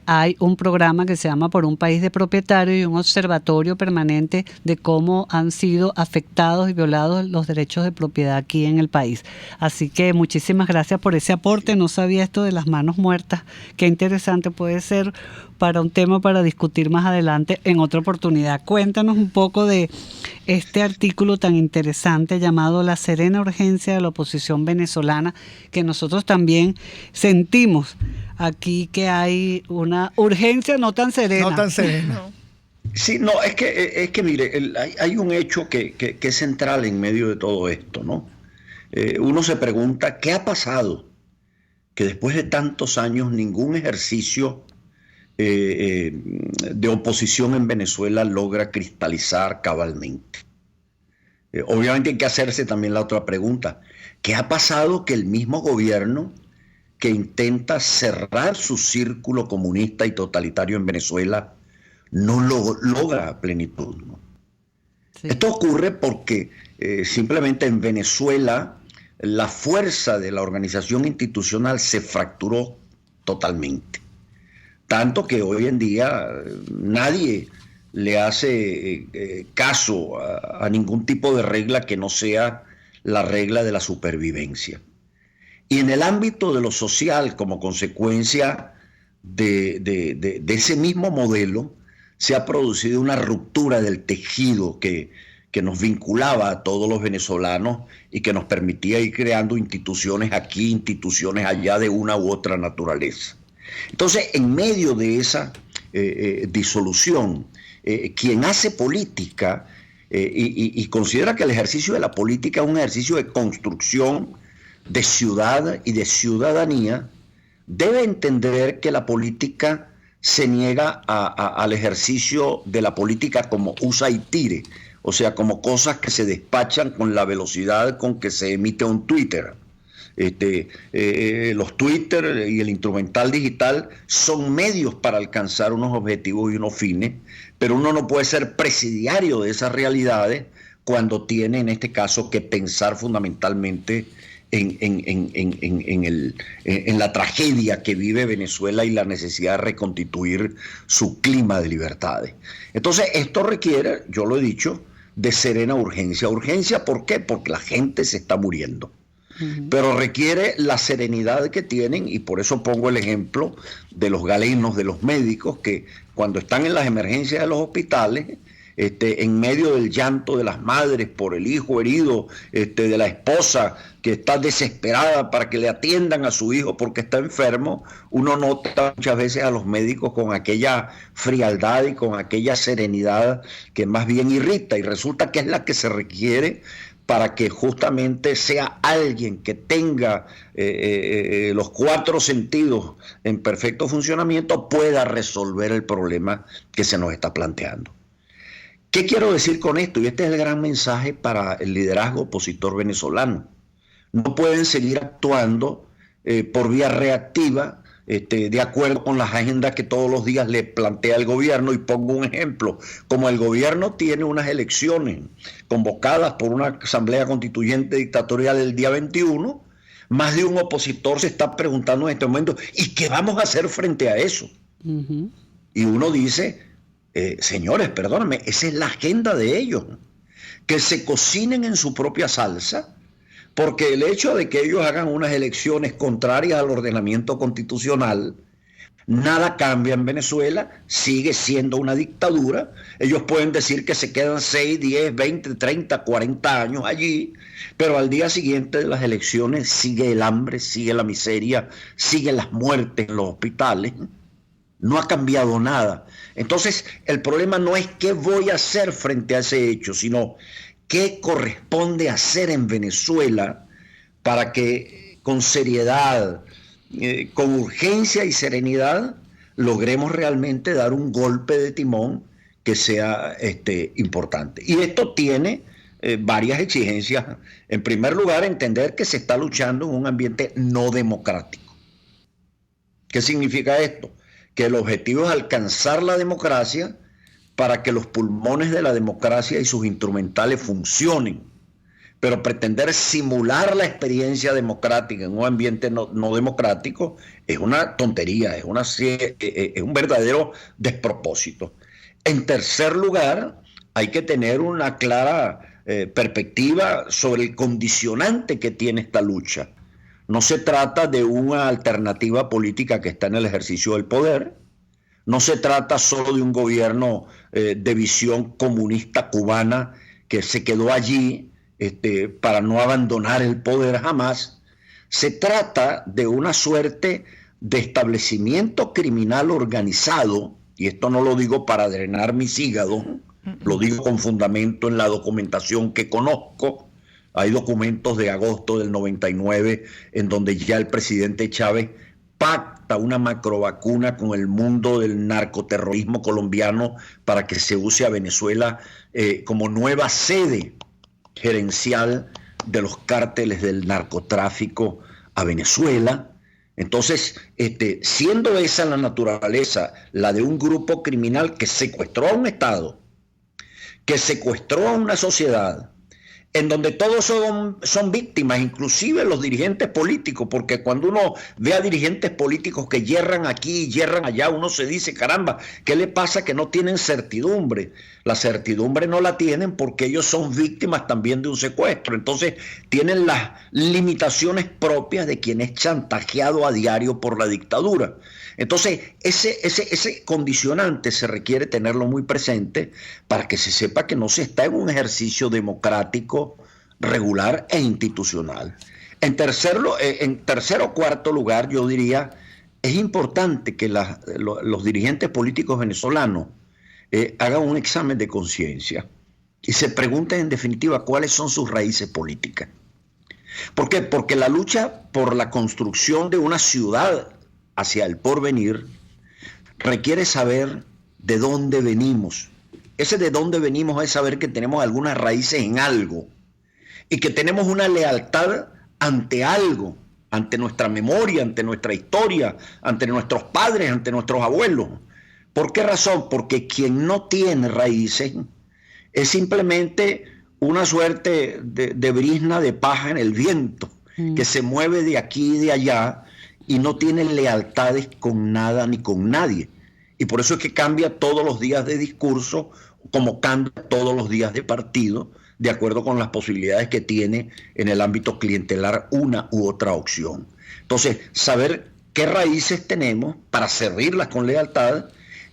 hay un programa que se llama Por un País de Propietarios y un observatorio permanente de cómo han sido afectados y violados los derechos de propiedad aquí en el país. Así que muchísimas gracias por ese aporte. No sabía esto de las manos muertas. Qué interesante puede ser para un tema para discutir más adelante en otra oportunidad. Cuéntanos un poco de este artículo tan interesante llamado La serena urgencia de la oposición venezolana, que nosotros también sentimos aquí que hay una urgencia no tan serena. No tan serena. Sí, no, es que mire, hay un hecho que es central en medio de todo esto, ¿no? Uno se pregunta, ¿qué ha pasado? Que después de tantos años ningún ejercicio de oposición en Venezuela logra cristalizar cabalmente. Obviamente hay que hacerse también la otra pregunta, ¿qué ha pasado que el mismo gobierno que intenta cerrar su círculo comunista y totalitario en Venezuela no lo logra a plenitud, ¿no? Sí. Esto ocurre porque simplemente en Venezuela la fuerza de la organización institucional se fracturó totalmente. Tanto que hoy en día nadie le hace caso a ningún tipo de regla que no sea la regla de la supervivencia. Y en el ámbito de lo social, como consecuencia de ese mismo modelo, se ha producido una ruptura del tejido que nos vinculaba a todos los venezolanos y que nos permitía ir creando instituciones aquí, instituciones allá de una u otra naturaleza. Entonces, en medio de esa disolución, quien hace política y considera que el ejercicio de la política es un ejercicio de construcción de ciudad y de ciudadanía, debe entender que la política se niega al ejercicio de la política como usa y tire, o sea, como cosas que se despachan con la velocidad con que se emite un Twitter. Los Twitter y el instrumental digital son medios para alcanzar unos objetivos y unos fines, pero uno no puede ser presidiario de esas realidades cuando tiene, en este caso, que pensar fundamentalmente en la tragedia que vive Venezuela y la necesidad de reconstituir su clima de libertades. Entonces, esto requiere, yo lo he dicho, de serena urgencia. Urgencia, ¿por qué? Porque la gente se está muriendo. Pero requiere la serenidad que tienen, y por eso pongo el ejemplo de los galenos, de los médicos, que cuando están en las emergencias de los hospitales, en medio del llanto de las madres por el hijo herido, de la esposa que está desesperada para que le atiendan a su hijo porque está enfermo, uno nota muchas veces a los médicos con aquella frialdad y con aquella serenidad que más bien irrita, y resulta que es la que se requiere para que justamente sea alguien que tenga los 4 sentidos en perfecto funcionamiento, pueda resolver el problema que se nos está planteando. ¿Qué quiero decir con esto? Y este es el gran mensaje para el liderazgo opositor venezolano. No pueden seguir actuando por vía reactiva, de acuerdo con las agendas que todos los días le plantea el gobierno. Y pongo un ejemplo: como el gobierno tiene unas elecciones convocadas por una asamblea constituyente dictatorial el día 21, más de un opositor se está preguntando en este momento, ¿y qué vamos a hacer frente a eso? Uh-huh. Y uno dice, señores, perdóname, esa es la agenda de ellos, que se cocinen en su propia salsa, porque el hecho de que ellos hagan unas elecciones contrarias al ordenamiento constitucional, nada cambia en Venezuela, sigue siendo una dictadura. Ellos pueden decir que se quedan 6, 10, 20, 30, 40 años allí, pero al día siguiente de las elecciones sigue el hambre, sigue la miseria, siguen las muertes en los hospitales. No ha cambiado nada. Entonces, el problema no es qué voy a hacer frente a ese hecho, sino qué corresponde hacer en Venezuela para que con seriedad, con urgencia y serenidad, logremos realmente dar un golpe de timón que sea importante. Y esto tiene varias exigencias. En primer lugar, entender que se está luchando en un ambiente no democrático. ¿Qué significa esto? Que el objetivo es alcanzar la democracia para que los pulmones de la democracia y sus instrumentales funcionen. Pero pretender simular la experiencia democrática en un ambiente no democrático es una tontería, es un verdadero despropósito. En tercer lugar, hay que tener una clara perspectiva sobre el condicionante que tiene esta lucha. No se trata de una alternativa política que está en el ejercicio del poder. No se trata solo de un gobierno de visión comunista cubana que se quedó allí para no abandonar el poder jamás. Se trata de una suerte de establecimiento criminal organizado, y esto no lo digo para drenar mis hígados, lo digo con fundamento en la documentación que conozco. Hay documentos de agosto del 99 en donde ya el presidente Chávez pacta una macrovacuna con el mundo del narcoterrorismo colombiano para que se use a Venezuela como nueva sede gerencial de los cárteles del narcotráfico a Venezuela. Entonces, siendo esa la naturaleza, la de un grupo criminal que secuestró a un Estado, que secuestró a una sociedad, en donde todos son víctimas, inclusive los dirigentes políticos, porque cuando uno ve a dirigentes políticos que yerran aquí y yerran allá, uno se dice, caramba, ¿qué le pasa? Que no tienen certidumbre. La certidumbre no la tienen porque ellos son víctimas también de un secuestro. Entonces tienen las limitaciones propias de quien es chantajeado a diario por la dictadura. Entonces, ese condicionante se requiere tenerlo muy presente para que se sepa que no se está en un ejercicio democrático, regular e institucional. En tercer o cuarto lugar, yo diría, es importante que los dirigentes políticos venezolanos hagan un examen de conciencia y se pregunten en definitiva cuáles son sus raíces políticas. ¿Por qué? Porque la lucha por la construcción de una ciudad hacia el porvenir requiere saber de dónde venimos. Ese de dónde venimos es saber que tenemos algunas raíces en algo y que tenemos una lealtad ante algo, ante nuestra memoria, ante nuestra historia, ante nuestros padres, ante nuestros abuelos. ¿Por qué razón? Porque quien no tiene raíces es simplemente una suerte de brizna de paja en el viento, que se mueve de aquí y de allá y no tiene lealtades con nada ni con nadie. Y por eso es que cambia todos los días de discurso, como cambia todos los días de partido, de acuerdo con las posibilidades que tiene en el ámbito clientelar una u otra opción. Entonces, saber qué raíces tenemos para servirlas con lealtad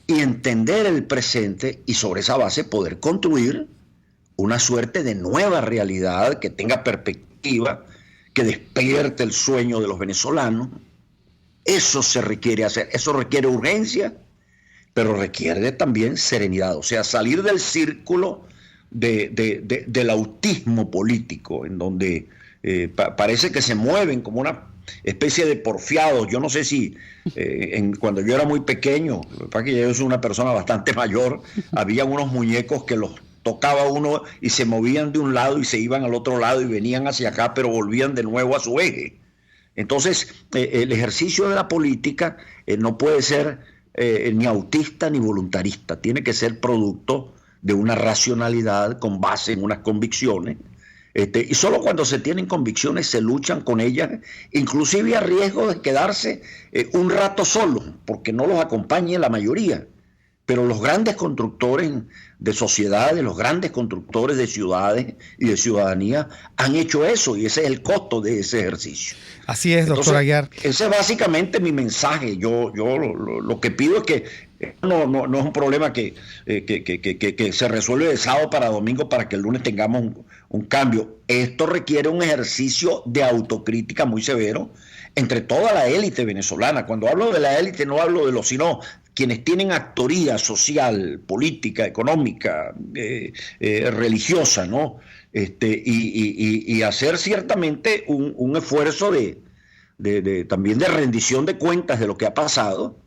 y entender el presente y sobre esa base poder construir una suerte de nueva realidad que tenga perspectiva, que despierte el sueño de los venezolanos. Eso se requiere hacer, eso requiere urgencia, pero requiere también serenidad, o sea, salir del círculo del autismo político, en donde parece que se mueven como una especie de porfiados. Yo no sé si cuando yo era muy pequeño, para que yo soy una persona bastante mayor, había unos muñecos que los tocaba uno y se movían de un lado y se iban al otro lado y venían hacia acá, pero volvían de nuevo a su eje. Entonces, el ejercicio de la política no puede ser ni autista ni voluntarista, tiene que ser producto de una racionalidad con base en unas convicciones. Y solo cuando se tienen convicciones se luchan con ellas, inclusive a riesgo de quedarse un rato solo, porque no los acompañe la mayoría. Pero los grandes constructores de sociedades, los grandes constructores de ciudades y de ciudadanía han hecho eso, y ese es el costo de ese ejercicio. Así es, doctor Aguiar. Ese es básicamente mi mensaje. Yo lo que pido es que no es un problema que se resuelve de sábado para domingo para que el lunes tengamos un cambio. Esto requiere un ejercicio de autocrítica muy severo entre toda la élite venezolana. Cuando hablo de la élite no hablo de los, sino quienes tienen actoría social, política, económica, religiosa, ¿no? Y hacer ciertamente un esfuerzo también de rendición de cuentas de lo que ha pasado,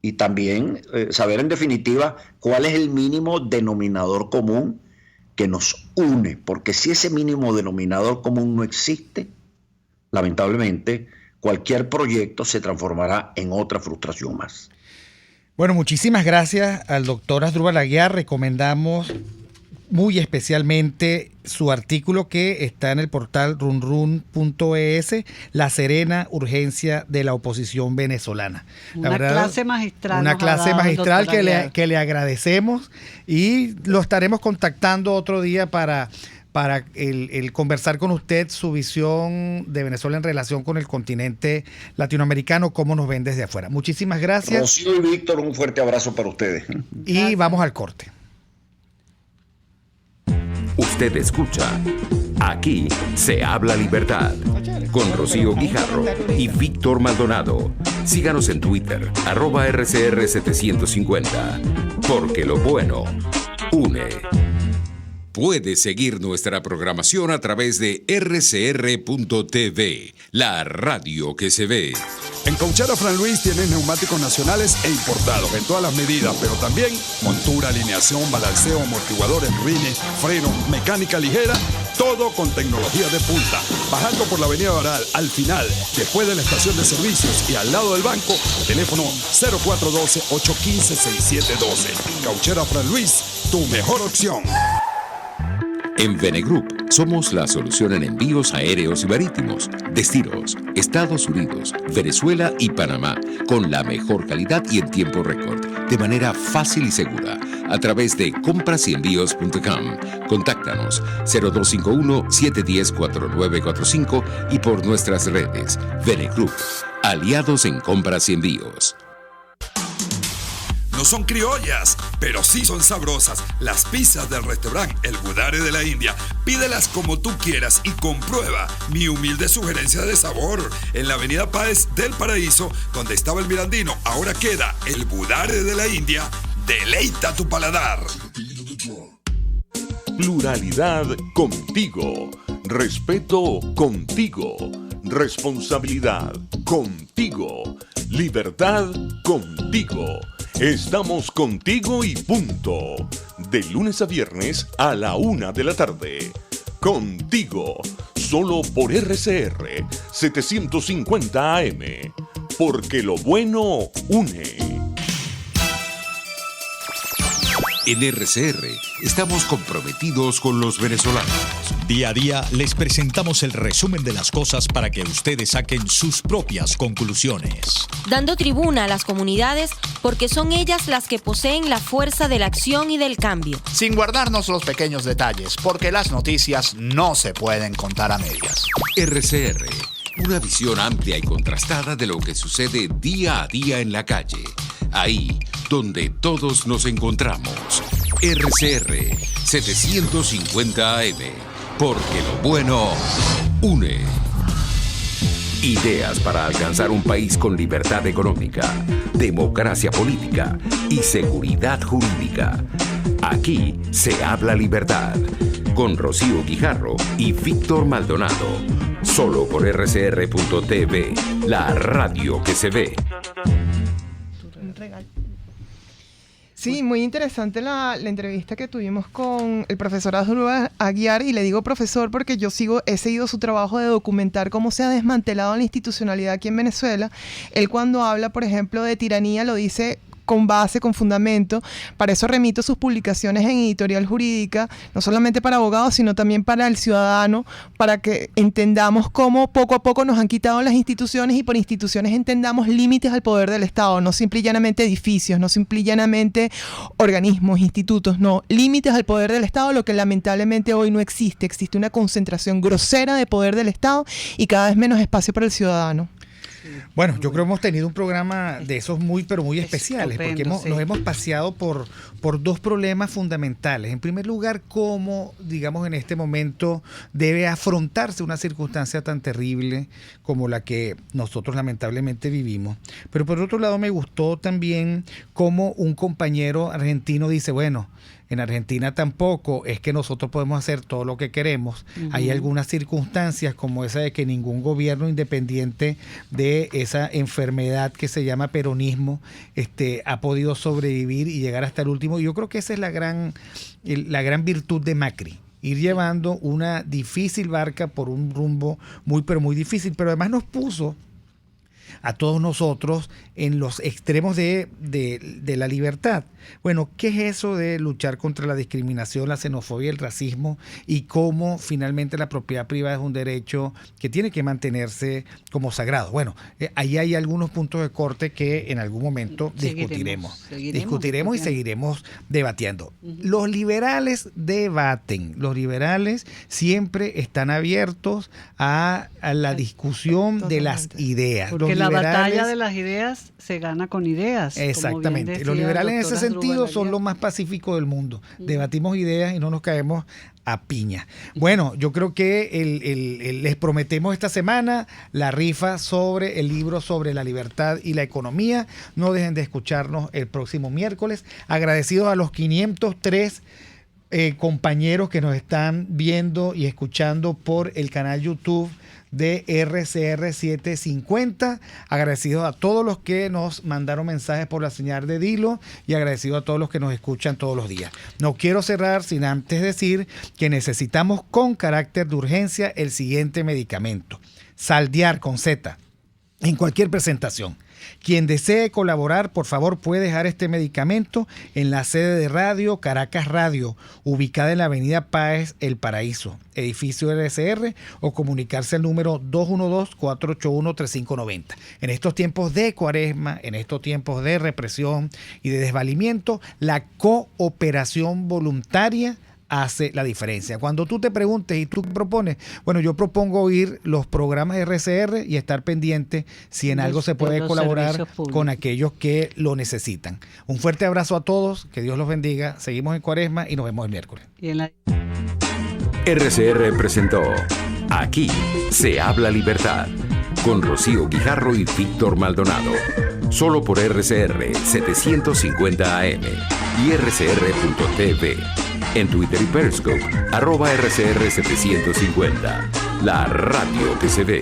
y también saber en definitiva cuál es el mínimo denominador común que nos une, porque si ese mínimo denominador común no existe, lamentablemente cualquier proyecto se transformará en otra frustración más. Bueno, muchísimas gracias al doctor Asdrúbal Aguiar. Recomendamos muy especialmente su artículo que está en el portal runrun.es, La serena urgencia de la oposición venezolana. Una clase magistral. Una clase magistral que le agradecemos, y lo estaremos contactando otro día para el conversar con usted su visión de Venezuela en relación con el continente latinoamericano, cómo nos ven desde afuera. Muchísimas gracias. Rocío y Víctor, un fuerte abrazo para ustedes. Y vamos al corte. Usted escucha Aquí se habla libertad, con Rocío Guijarro y Víctor Maldonado. Síganos en Twitter, @RCR750, porque lo bueno une. Puede seguir nuestra programación a través de rcr.tv, la radio que se ve. En Cauchera Fran Luis tienen neumáticos nacionales e importados en todas las medidas, pero también montura, alineación, balanceo, amortiguadores, rines, freno, mecánica ligera, todo con tecnología de punta. Bajando por la avenida Baral, al final, después de la estación de servicios y al lado del banco, teléfono 0412-815-6712. Cauchera Fran Luis, tu mejor opción. En Venegroup somos la solución en envíos aéreos y marítimos, destinos, Estados Unidos, Venezuela y Panamá, con la mejor calidad y en tiempo récord, de manera fácil y segura, a través de comprasenvíos.com. Contáctanos 0251-710-4945 y por nuestras redes. Venegroup, aliados en compras y envíos. No son criollas, pero sí son sabrosas. Las pizzas del restaurante El Budare de la India. Pídelas como tú quieras y comprueba mi humilde sugerencia de sabor. En la avenida Páez del Paraíso, donde estaba el Mirandino, ahora queda El Budare de la India. Deleita tu paladar. Pluralidad contigo. Respeto contigo. Responsabilidad contigo. Libertad contigo. Estamos contigo y punto. De lunes a viernes a la 1 de la tarde. Contigo. Solo por RCR 750 AM. Porque lo bueno une. En RCR estamos comprometidos con los venezolanos. Día a día les presentamos el resumen de las cosas para que ustedes saquen sus propias conclusiones. Dando tribuna a las comunidades porque son ellas las que poseen la fuerza de la acción y del cambio. Sin guardarnos los pequeños detalles, porque las noticias no se pueden contar a medias. RCR, una visión amplia y contrastada de lo que sucede día a día en la calle. Ahí donde todos nos encontramos. RCR 750 AM. Porque lo bueno une. Ideas para alcanzar un país con libertad económica, democracia política y seguridad jurídica. Aquí se habla libertad. Con Rocío Guijarro y Víctor Maldonado. Solo por rcr.tv, la radio que se ve. Sí, muy interesante la entrevista que tuvimos con el profesor Asdrúbal Aguiar, y le digo profesor porque yo he seguido su trabajo de documentar cómo se ha desmantelado la institucionalidad aquí en Venezuela. Él cuando habla, por ejemplo, de tiranía, lo dice con base, con fundamento. Para eso remito sus publicaciones en Editorial Jurídica, no solamente para abogados, sino también para el ciudadano, para que entendamos cómo poco a poco nos han quitado las instituciones, y por instituciones entendamos límites al poder del Estado, no simple y llanamente edificios, no simple y llanamente organismos, institutos, no, límites al poder del Estado, lo que lamentablemente hoy no existe. Existe una concentración grosera de poder del Estado y cada vez menos espacio para el ciudadano. Bueno, yo creo que hemos tenido un programa de esos pero muy especiales, porque nos hemos paseado por dos problemas fundamentales. En primer lugar, cómo, digamos, en este momento debe afrontarse una circunstancia tan terrible como la que nosotros lamentablemente vivimos. Pero por otro lado, me gustó también cómo un compañero argentino dice, bueno, en Argentina tampoco es que nosotros podemos hacer todo lo que queremos. Hay algunas circunstancias como esa de que ningún gobierno, independiente de esa enfermedad que se llama peronismo, ha podido sobrevivir y llegar hasta el último. Y yo creo que esa es la gran virtud de Macri. Ir llevando una difícil barca por un rumbo muy difícil, pero además nos puso a todos nosotros en los extremos de la libertad. Bueno, ¿qué es eso de luchar contra la discriminación, la xenofobia, el racismo, y cómo finalmente la propiedad privada es un derecho que tiene que mantenerse como sagrado? Bueno, ahí hay algunos puntos de corte que en algún momento discutiremos y seguiremos debatiendo. Los liberales debaten, los liberales siempre están abiertos a la discusión de las ideas. Porque la batalla de las ideas se gana con ideas. Exactamente. Los liberales en ese sentido son los más pacíficos del mundo. Debatimos ideas y no nos caemos a piña. Bueno, yo creo que les prometemos esta semana la rifa sobre el libro sobre la libertad y la economía. No dejen de escucharnos el próximo miércoles. Agradecidos a los 503 compañeros que nos están viendo y escuchando por el canal YouTube de RCR 750, agradecidos a todos los que nos mandaron mensajes por la señal de Dilo y agradecidos a todos los que nos escuchan todos los días. No quiero cerrar sin antes decir que necesitamos con carácter de urgencia el siguiente medicamento: Saldiar con Z, en cualquier presentación. Quien desee colaborar, por favor, puede dejar este medicamento en la sede de radio Caracas Radio, ubicada en la avenida Páez, El Paraíso, edificio RCR, o comunicarse al número 212-481-3590. En estos tiempos de cuaresma, en estos tiempos de represión y de desvalimiento, la cooperación voluntaria hace la diferencia. Cuando tú te preguntes y tú propones, bueno, yo propongo oír los programas de RCR y estar pendiente si en algo se puede colaborar con aquellos que lo necesitan. Un fuerte abrazo a todos, que Dios los bendiga, seguimos en cuaresma y nos vemos el miércoles. RCR presentó Aquí se habla libertad, con Rocío Guijarro y Víctor Maldonado. Solo por RCR 750 AM y rcr.tv. En Twitter y Periscope, @RCR750. La radio que se ve.